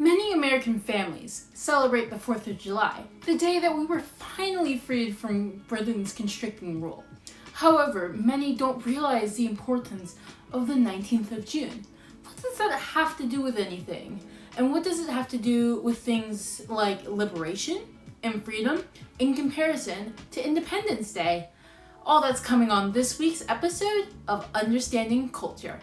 Many American families celebrate the 4th of July, the day that we were finally freed from Britain's constricting rule. However, many don't realize the importance of the 19th of June. What does that have to do with anything? And what does it have to do with things like liberation and freedom in comparison to Independence Day? All that's coming on this week's episode of Understanding Culture.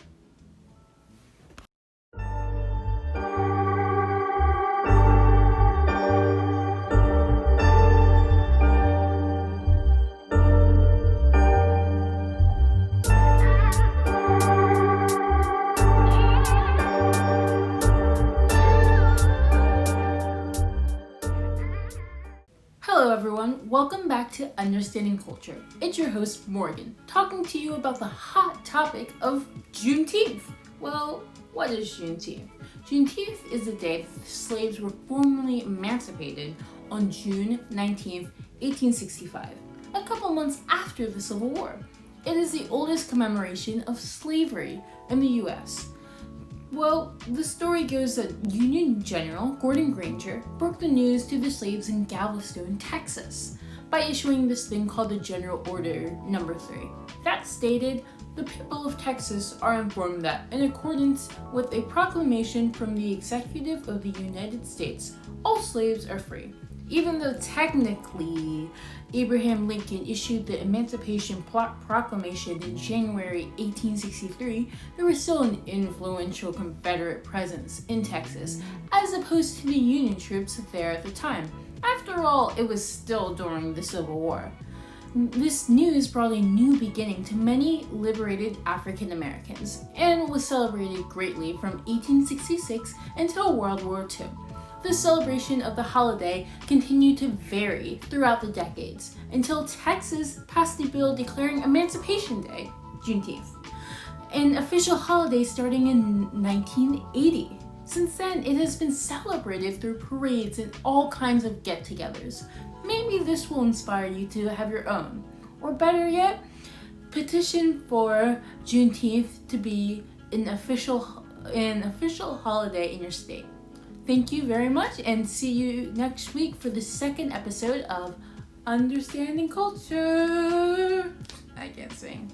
Hello everyone, welcome back to Understanding Culture. It's your host Morgan, talking to you about the hot topic of Juneteenth. Well, what is Juneteenth? Juneteenth is the day that the slaves were formally emancipated on June 19th, 1865, a couple months after the Civil War. It is the oldest commemoration of slavery in the U.S. Well, the story goes that Union General Gordon Granger broke the news to the slaves in Galveston, Texas, by issuing this thing called the General Order No. 3. That stated, the people of Texas are informed that, in accordance with a proclamation from the Executive of the United States, all slaves are free. Even though technically Abraham Lincoln issued the Emancipation Proclamation in January 1863, there was still an influential Confederate presence in Texas, as opposed to the Union troops there at the time. After all, it was still during the Civil War. This news brought a new beginning to many liberated African Americans, and was celebrated greatly from 1866 until World War II. The celebration of the holiday continued to vary throughout the decades until Texas passed a bill declaring Emancipation Day, Juneteenth, an official holiday starting in 1980. Since then, it has been celebrated through parades and all kinds of get-togethers. Maybe this will inspire you to have your own, or better yet, petition for Juneteenth to be an official holiday in your state. Thank you very much, and see you next week for the second episode of Understanding Culture. I can't sing.